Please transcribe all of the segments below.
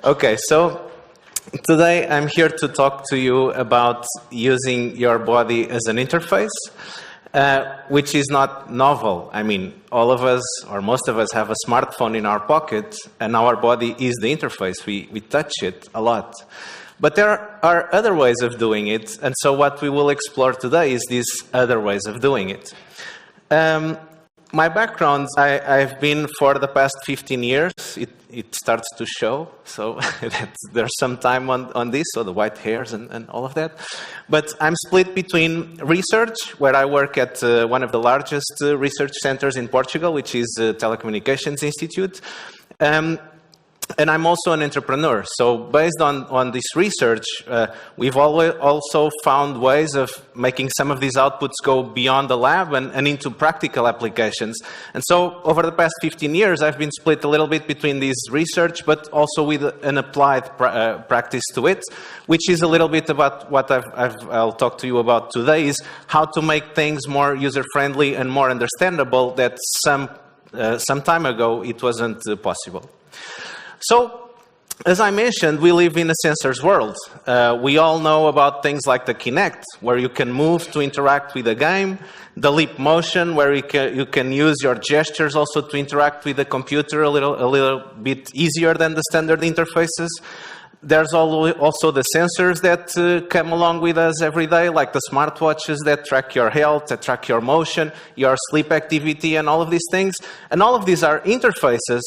Okay, so today I'm here to talk to you about using your body as an interface, which is not novel. I mean, all of us, or most of us, have a smartphone in our pocket, and our body is the interface. We touch it a lot. But there are other ways of doing it, and so what we will explore today is these other ways of doing it. My background, I've been for the past 15 years, it starts to show, so there's some time on this, so the white hairs and all of that. But I'm split between research, where I work at one of the largest research centers in Portugal, which is Telecommunications Institute. And I'm also an entrepreneur. So based on this research, we've also found ways of making some of these outputs go beyond the lab and into practical applications. And so over the past 15 years, I've been split a little bit between this research, but also with an applied practice to it, which is a little bit about what I'll talk to you about today, is how to make things more user-friendly and more understandable that some time ago it wasn't possible. So, as I mentioned, we live in a sensors world. We all know about things like the Kinect, where you can move to interact with a game, the Leap Motion, where you can use your gestures also to interact with the computer a little bit easier than the standard interfaces. There's also the sensors that come along with us every day, like the smartwatches that track your health, that track your motion, your sleep activity, and all of these things. And all of these are interfaces.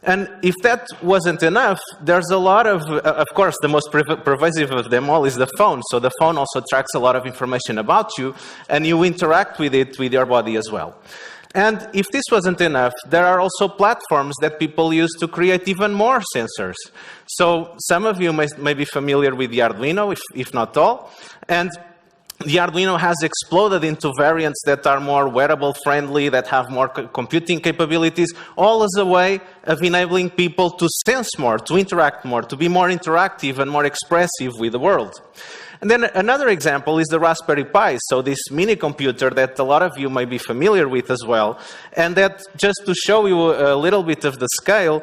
And if that wasn't enough, there's a lot of course, the most pervasive of them all is the phone. So the phone also tracks a lot of information about you, and you interact with it with your body as well. And if this wasn't enough, there are also platforms that people use to create even more sensors. So some of you may be familiar with the Arduino, if not all. And the Arduino has exploded into variants that are more wearable-friendly, that have more computing capabilities, all as a way of enabling people to sense more, to interact more, to be more interactive and more expressive with the world. And then another example is the Raspberry Pi, so this mini computer that a lot of you may be familiar with as well, and that, just to show you a little bit of the scale,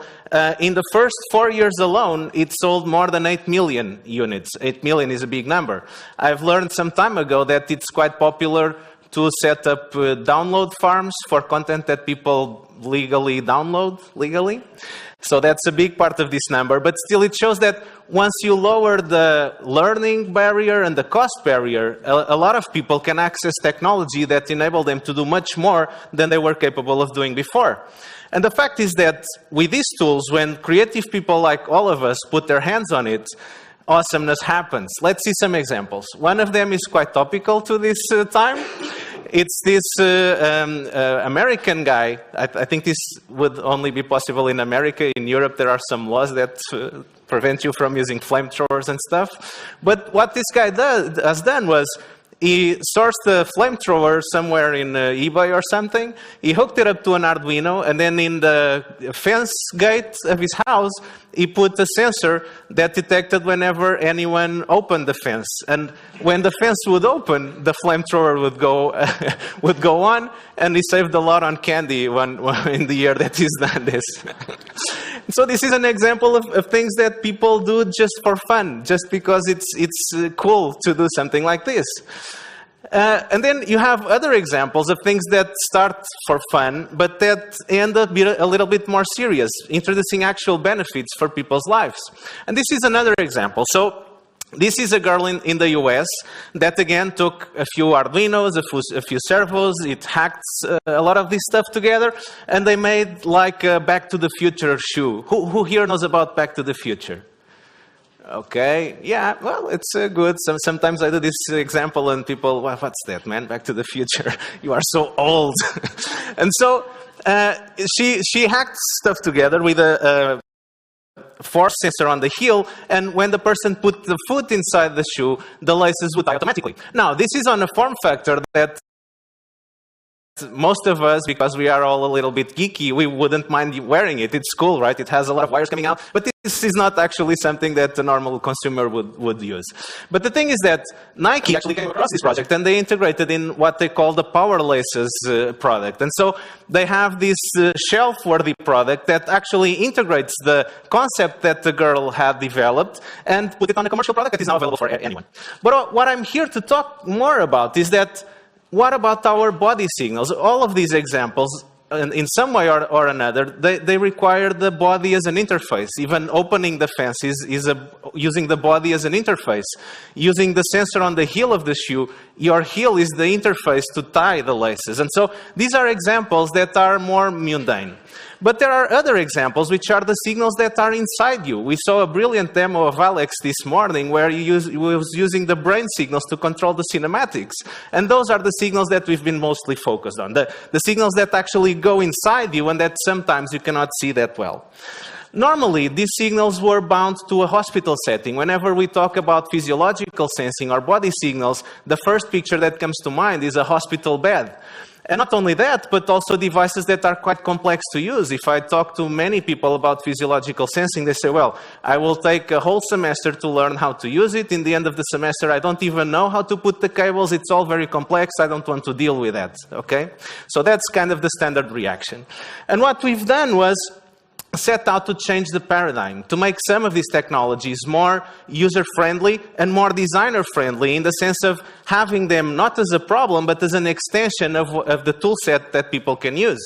in the first 4 years alone, it sold more than 8 million units. 8 million is a big number. I've learned some time ago that it's quite popular to set up download farms for content that people legally download, So that's a big part of this number, but still it shows that once you lower the learning barrier and the cost barrier, a lot of people can access technology that enable them to do much more than they were capable of doing before. And the fact is that with these tools, when creative people like all of us put their hands on it, awesomeness happens. Let's see some examples. One of them is quite topical to this time. It's this American guy. I think this would only be possible in America. In Europe, there are some laws that prevent you from using flamethrowers and stuff. But what this guy has done was he sourced a flamethrower somewhere in eBay or something. He hooked it up to an Arduino, and then in the fence gate of his house, he put a sensor that detected whenever anyone opened the fence. And when the fence would open, the flamethrower would go on, and he saved a lot on candy in the year that he's done this. So this is an example of things that people do just for fun, just because it's cool to do something like this. And then you have other examples of things that start for fun, but that end up being a little bit more serious, introducing actual benefits for people's lives. And this is another example. So this is a girl in the US that, again, took a few Arduinos, a few servos, it hacked a lot of this stuff together, and they made like a Back to the Future shoe. Who here knows about Back to the Future? Okay, yeah, well, it's good. Sometimes I do this example and people, well, what's that, man? Back to the Future. You are so old. And so she hacked stuff together with a force sensor on the heel, and when the person put the foot inside the shoe, the laces would tie automatically. Now, this is on a form factor that most of us, because we are all a little bit geeky, we wouldn't mind wearing it. It's cool, right? It has a lot of wires coming out. But this is not actually something that a normal consumer would use. But the thing is that Nike actually came across this project, and they integrated in what they call the Power Laces product. And so they have this shelf-worthy product that actually integrates the concept that the girl had developed and put it on a commercial product that is now available for anyone. But what I'm here to talk more about is that what about our body signals? All of these examples, in some way or another, they require the body as an interface. Even opening the fence is using the body as an interface. Using the sensor on the heel of the shoe, your heel is the interface to tie the laces. And so these are examples that are more mundane. But there are other examples, which are the signals that are inside you. We saw a brilliant demo of Alex this morning where he was using the brain signals to control the cinematics. And those are the signals that we've been mostly focused on, the signals that actually go inside you and that sometimes you cannot see that well. Normally, these signals were bound to a hospital setting. Whenever we talk about physiological sensing or body signals, the first picture that comes to mind is a hospital bed. And not only that, but also devices that are quite complex to use. If I talk to many people about physiological sensing, they say, well, I will take a whole semester to learn how to use it. In the end of the semester, I don't even know how to put the cables. It's all very complex. I don't want to deal with that, okay? So that's kind of the standard reaction. And what we've done was set out to change the paradigm, to make some of these technologies more user-friendly and more designer-friendly in the sense of having them not as a problem, but as an extension of the tool set that people can use.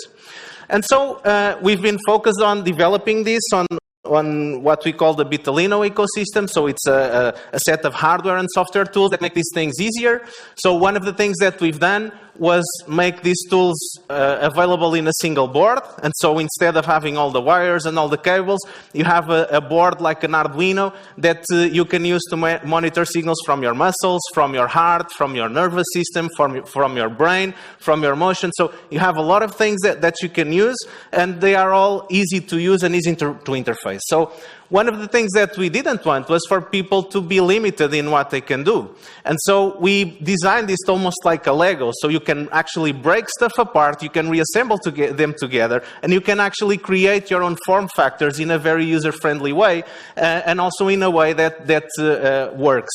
And so we've been focused on developing this on what we call the Vitalino ecosystem. So it's a set of hardware and software tools that make these things easier. So one of the things that we've done was make these tools available in a single board. And so instead of having all the wires and all the cables, you have a board like an Arduino that you can use to monitor signals from your muscles, from your heart, from your nervous system, from your brain, from your motion. So you have a lot of things that you can use, and they are all easy to use and easy to interface. So one of the things that we didn't want was for people to be limited in what they can do. And so we designed this almost like a Lego. So you can actually break stuff apart, you can reassemble them together, and you can actually create your own form factors in a very user-friendly way, and also in a way that works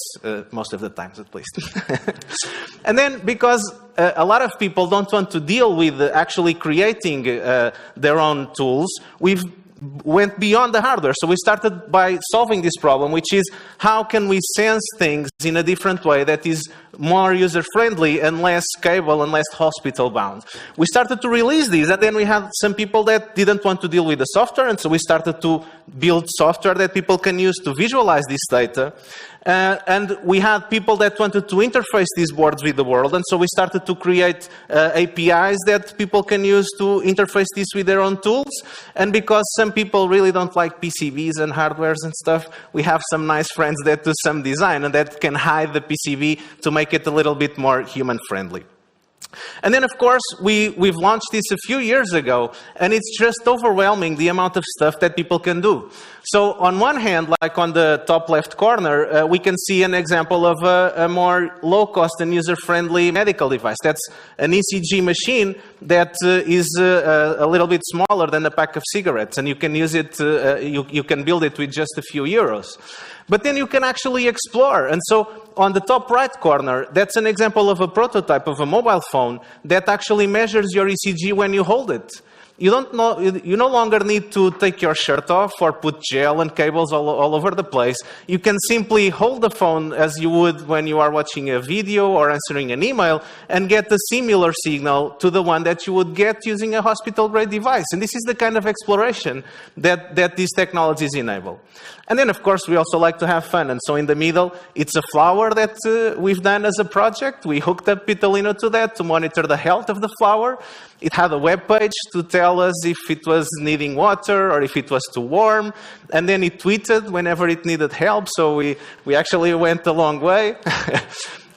most of the times, at least. And then because a lot of people don't want to deal with actually creating their own tools, we've went beyond the hardware. So we started by solving this problem, which is how can we sense things in a different way that is more user-friendly and less cable and less hospital-bound. We started to release these, and then we had some people that didn't want to deal with the software, and so we started to build software that people can use to visualize this data. And we had people that wanted to interface these boards with the world, and so we started to create APIs that people can use to interface this with their own tools. And because some people really don't like PCBs and hardwares and stuff, we have some nice friends that do some design and that can hide the PCB to make it a little bit more human-friendly. And then, of course, we've launched this a few years ago, and it's just overwhelming the amount of stuff that people can do. So on one hand, like on the top left corner, we can see an example of a more low-cost and user-friendly medical device. That's an ECG machine that is a little bit smaller than a pack of cigarettes, and you can use it, you can build it with just a few euros. But then you can actually explore. And so on the top right corner, that's an example of a prototype of a mobile phone that actually measures your ECG when you hold it. You no longer need to take your shirt off or put gel and cables all over the place. You can simply hold the phone as you would when you are watching a video or answering an email and get a similar signal to the one that you would get using a hospital-grade device. And this is the kind of exploration that these technologies enable. And then, of course, we also like to have fun. And so in the middle, it's a flower that we've done as a project. We hooked up Vitalino to that to monitor the health of the flower. It had a web page to tell us if it was needing water or if it was too warm. And then it tweeted whenever it needed help. So we actually went a long way.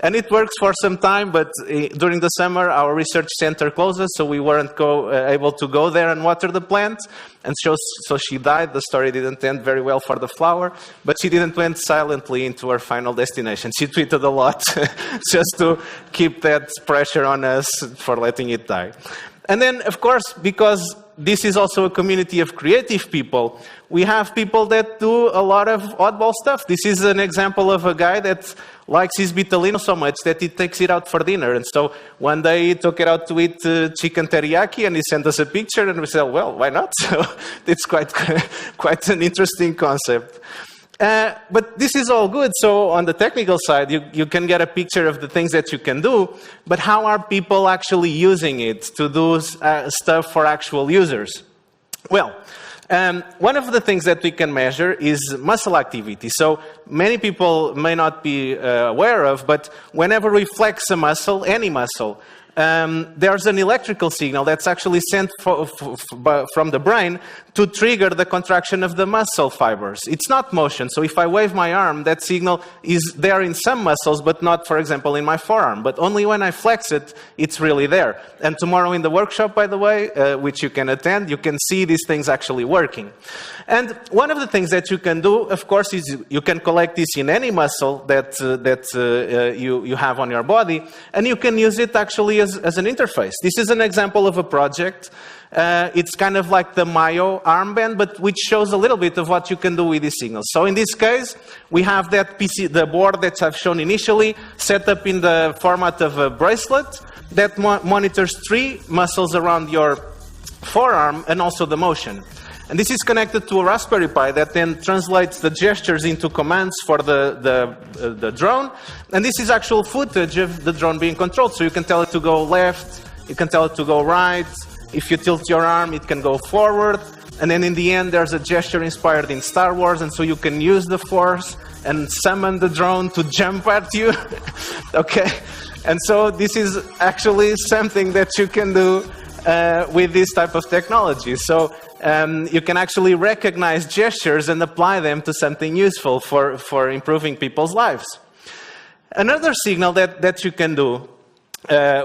And it works for some time, but during the summer, our research center closes, so we weren't able to go there and water the plant. And so she died. The story didn't end very well for the flower, but she didn't went silently into her final destination. She tweeted a lot just to keep that pressure on us for letting it die. And then, of course, because this is also a community of creative people, we have people that do a lot of oddball stuff. This is an example of a guy that likes his Vitalino so much that he takes it out for dinner. And so one day he took it out to eat chicken teriyaki, and he sent us a picture, and we said, well, why not? So it's quite an interesting concept. But this is all good. So on the technical side, you can get a picture of the things that you can do, but how are people actually using it to do stuff for actual users? Well, one of the things that we can measure is muscle activity. So many people may not be aware of, but whenever we flex a muscle, any muscle, there's an electrical signal that's actually sent from the brain to trigger the contraction of the muscle fibers. It's not motion. So if I wave my arm, that signal is there in some muscles, but not, for example, in my forearm. But only when I flex it, it's really there. And tomorrow in the workshop, by the way, which you can attend, you can see these things actually working. And one of the things that you can do, of course, is you can collect this in any muscle that you have on your body, and you can use it actually as an interface. This is an example of a project. It's kind of like the Mayo armband, but which shows a little bit of what you can do with these signals. So in this case, we have that PC, the board that I've shown initially, set up in the format of a bracelet that monitors 3 muscles around your forearm and also the motion. And this is connected to a Raspberry Pi that then translates the gestures into commands for the drone. And this is actual footage of the drone being controlled. So you can tell it to go left, you can tell it to go right. If you tilt your arm, it can go forward. And then in the end, there's a gesture inspired in Star Wars. And so you can use the Force and summon the drone to jump at you. Okay? And so this is actually something that you can do with this type of technology. So you can actually recognize gestures and apply them to something useful for improving people's lives. Another signal that you can do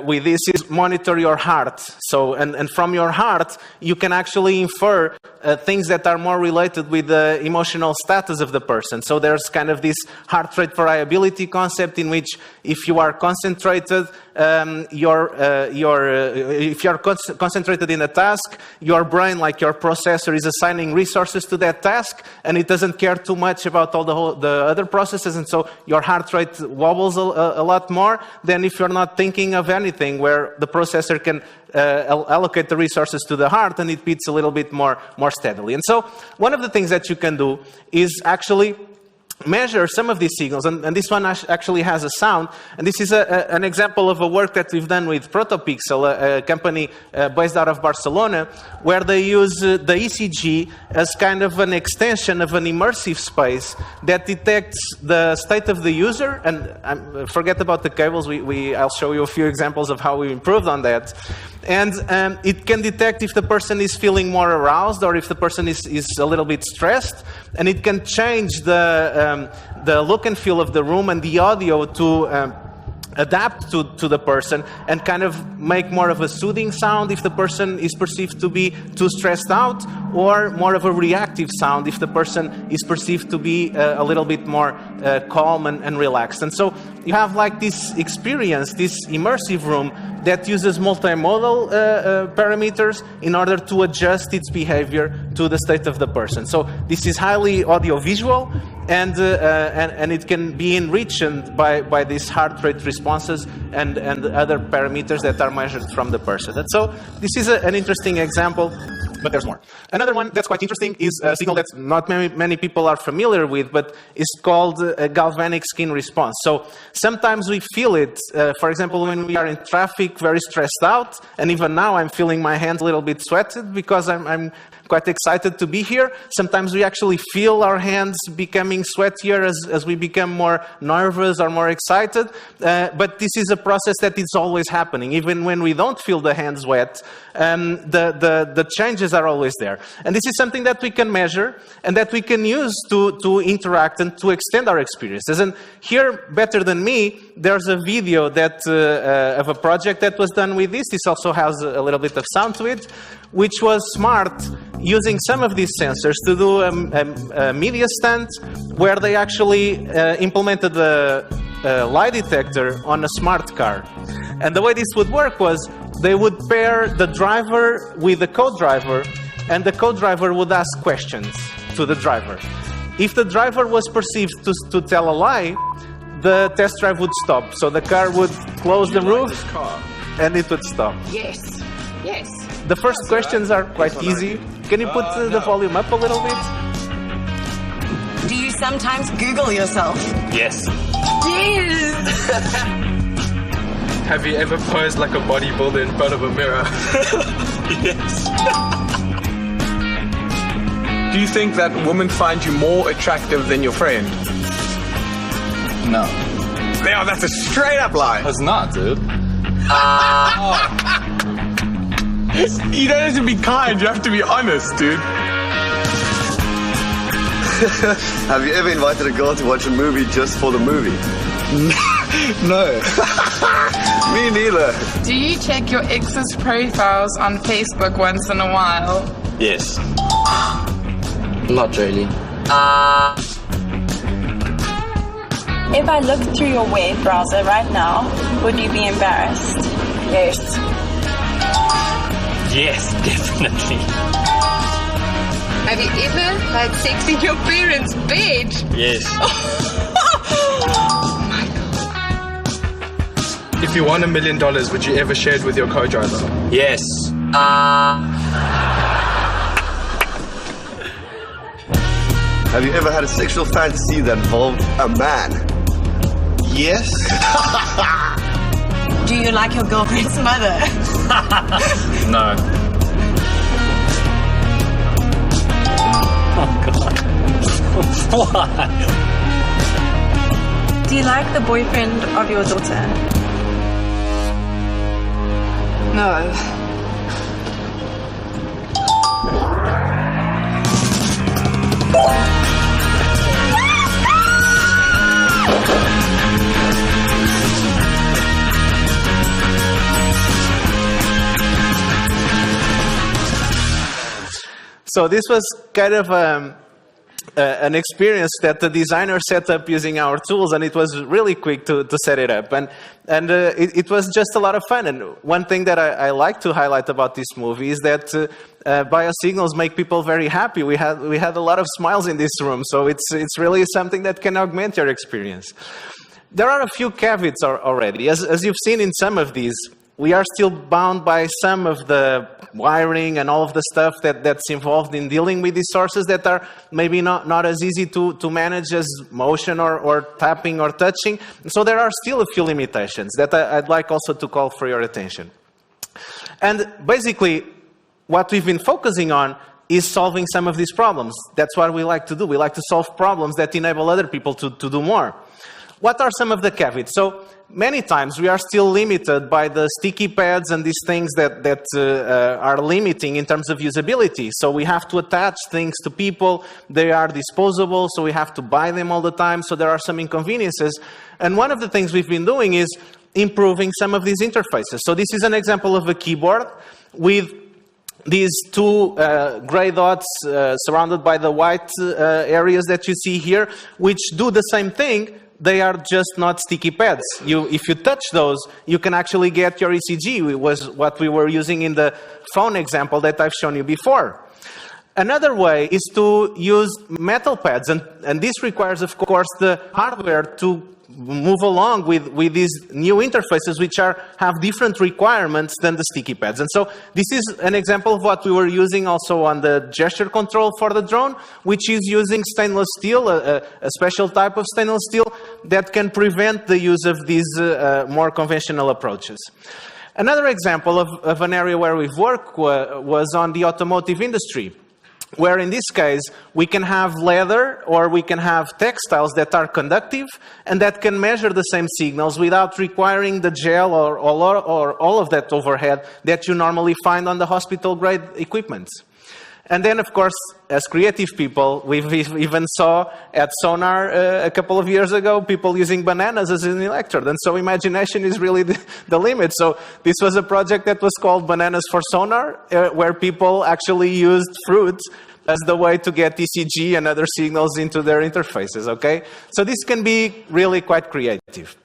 with this is monitor your heart. So, and from your heart, you can actually infer things that are more related with the emotional status of the person. So there's kind of this heart rate variability concept in which if you are concentrated, if you're concentrated in a task, your brain, like your processor, is assigning resources to that task, and it doesn't care too much about all the other processes, and so your heart rate wobbles a lot more than if you're not thinking of anything, where the processor can allocate the resources to the heart, and it beats a little bit more steadily. And so one of the things that you can do is actually measure some of these signals, and this one actually has a sound, and this is an example of a work that we've done with Protopixel, a company based out of Barcelona, where they use the ECG as kind of an extension of an immersive space that detects the state of the user, and forget about the cables, I'll show you a few examples of how we improved on that. And it can detect if the person is feeling more aroused or if the person is a little bit stressed. And it can change the look and feel of the room and the audio to adapt to the person and kind of make more of a soothing sound if the person is perceived to be too stressed out, or more of a reactive sound if the person is perceived to be a little bit more calm and relaxed. And so you have like this experience, this immersive room that uses multimodal parameters in order to adjust its behavior to the state of the person. So this is highly audiovisual, and it can be enriched by these heart rate responses and other parameters that are measured from the person. And so this is an interesting example, but there's more. Another one that's quite interesting is a signal that not many people are familiar with, but it's called a galvanic skin response. So sometimes we feel it, for example, when we are in traffic, very stressed out, and even now I'm feeling my hands a little bit sweated because I'm quite excited to be here. Sometimes we actually feel our hands becoming sweatier as we become more nervous or more excited. But this is a process that is always happening. Even when we don't feel the hands wet, the changes experiences are always there. And this is something that we can measure and that we can use to interact and to extend our experiences. And here, better than me, there's a video that of a project that was done with this. This also has a little bit of sound to it, which was smart, using some of these sensors to do a media stunt where they actually implemented a lie detector on a smart car. And the way this would work was they would pair the driver with the co-driver, and the co-driver would ask questions to the driver. If the driver was perceived to tell a lie, the test drive would stop. So the car would close the roof and it would stop. Yes, yes. The first questions are quite easy. Can you put the volume up a little bit? Do you sometimes Google yourself? Yes. Yes! Have you ever posed like a bodybuilder in front of a mirror? Yes. Do you think that women find you more attractive than your friend? No. Yeah, that's a straight up lie. It's not, dude. You don't have to be kind, you have to be honest, dude. Have you ever invited a girl to watch a movie just for the movie? No. Me neither. Do you check your ex's profiles on Facebook once in a while? Yes. Not really. If I looked through your web browser right now, would you be embarrassed? Yes. Yes, definitely. Have you ever had sex in your parents' bed? Yes. If you won $1 million, would you ever share it with your co-driver? Yes. Have you ever had a sexual fantasy that involved a man? Yes. Do you like your girlfriend's mother? No. Oh, God. Why? Do you like the boyfriend of your daughter? No. So this was kind of an experience that the designer set up using our tools, and it was really quick to set it up. And it was just a lot of fun. And one thing that I like to highlight about this movie is that biosignals make people very happy. We had a lot of smiles in this room, so it's really something that can augment your experience. There are a few caveats already. As you've seen in some of these, we are still bound by some of the wiring and all of the stuff that's involved in dealing with these sources that are maybe not as easy to manage as motion or tapping or touching. So there are still a few limitations that I'd like also to call for your attention. And basically, what we've been focusing on is solving some of these problems. That's what we like to do. We like to solve problems that enable other people to do more. What are some of the caveats? So many times we are still limited by the sticky pads and these things that are limiting in terms of usability. So we have to attach things to people. They are disposable, so we have to buy them all the time. So there are some inconveniences. And one of the things we've been doing is improving some of these interfaces. So this is an example of a keyboard with these two gray dots surrounded by the white areas that you see here, which do the same thing. They are just not sticky pads. If you touch those, you can actually get your ECG. It was what we were using in the phone example that I've shown you before. Another way is to use metal pads, and this requires, of course, the hardware to move along with these new interfaces, which have different requirements than the sticky pads. And so this is an example of what we were using also on the gesture control for the drone, which is using stainless steel, a special type of stainless steel that can prevent the use of these more conventional approaches. Another example of an area where we've worked was on the automotive industry, where in this case, we can have leather or we can have textiles that are conductive and that can measure the same signals without requiring the gel or all of that overhead that you normally find on the hospital-grade equipment. And then, of course, as creative people, we've even saw at Sonar a couple of years ago, people using bananas as an electrode. And so imagination is really the limit. So this was a project that was called Bananas for Sonar, where people actually used fruit as the way to get ECG and other signals into their interfaces, okay? So this can be really quite creative.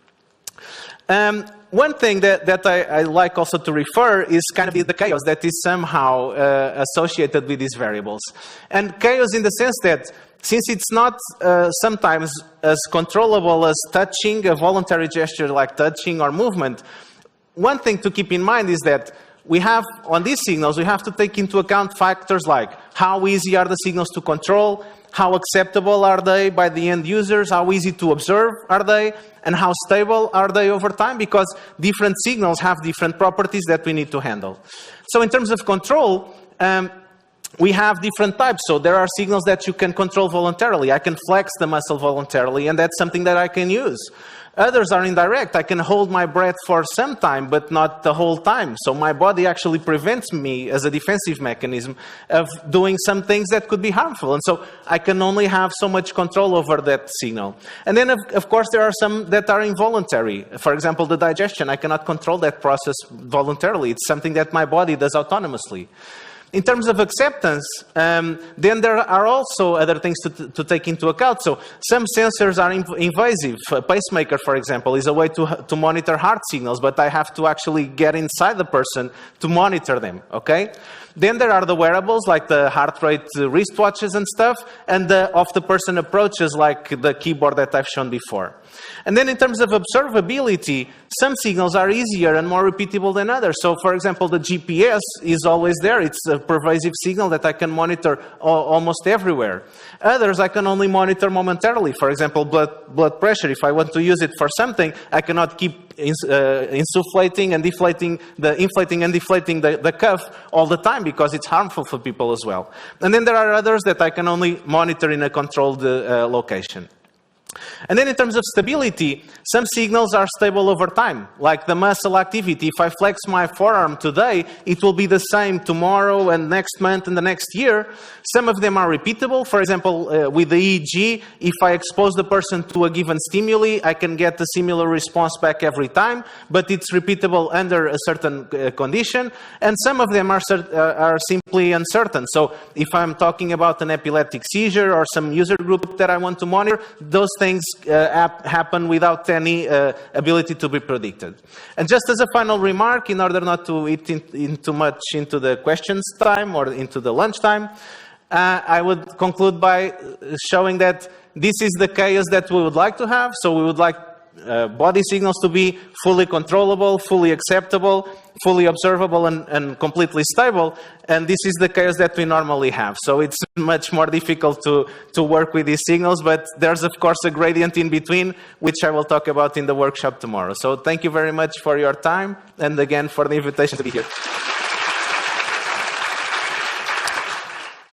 One thing that I like also to refer is kind of the chaos that is somehow associated with these variables. And chaos in the sense that since it's not sometimes as controllable as touching, a voluntary gesture like touching or movement, one thing to keep in mind is that we have, on these signals, we have to take into account factors like how easy are the signals to control, how acceptable are they by the end users, how easy to observe are they, and how stable are they over time, because different signals have different properties that we need to handle. So in terms of control, we have different types. So there are signals that you can control voluntarily. I can flex the muscle voluntarily, and that's something that I can use. Others are indirect. I can hold my breath for some time, but not the whole time. So my body actually prevents me, as a defensive mechanism, of doing some things that could be harmful. And so I can only have so much control over that signal. And then, of course, there are some that are involuntary. For example, the digestion. I cannot control that process voluntarily. It's something that my body does autonomously. In terms of acceptance, then there are also other things to take into account. So some sensors are invasive. A pacemaker, for example, is a way to monitor heart signals, but I have to actually get inside the person to monitor them, okay? Then there are the wearables, like the heart rate wristwatches and stuff, and the off-the-person approaches, like the keyboard that I've shown before. And then in terms of observability, some signals are easier and more repeatable than others. So, for example, the GPS is always there. It's a pervasive signal that I can monitor almost everywhere. Others I can only monitor momentarily. For example, blood pressure. If I want to use it for something, I cannot keep inflating and deflating the cuff all the time, because it's harmful for people as well. And then there are others that I can only monitor in a controlled location. And then in terms of stability, some signals are stable over time, like the muscle activity. If I flex my forearm today, it will be the same tomorrow and next month and the next year. Some of them are repeatable. For example, with the EEG, if I expose the person to a given stimuli, I can get a similar response back every time, but it's repeatable under a certain condition. And some of them are simply uncertain. So if I'm talking about an epileptic seizure or some user group that I want to monitor, those things happen without any ability to be predicted. And just as a final remark, in order not to eat in too much into the questions time or into the lunch time, I would conclude by showing that this is the chaos that we would like to have. So we would like body signals to be fully controllable, fully acceptable, fully observable, and completely stable. And this is the chaos that we normally have. So it's much more difficult to work with these signals, but there's, of course, a gradient in between, which I will talk about in the workshop tomorrow. So thank you very much for your time, and again, for the invitation to be here.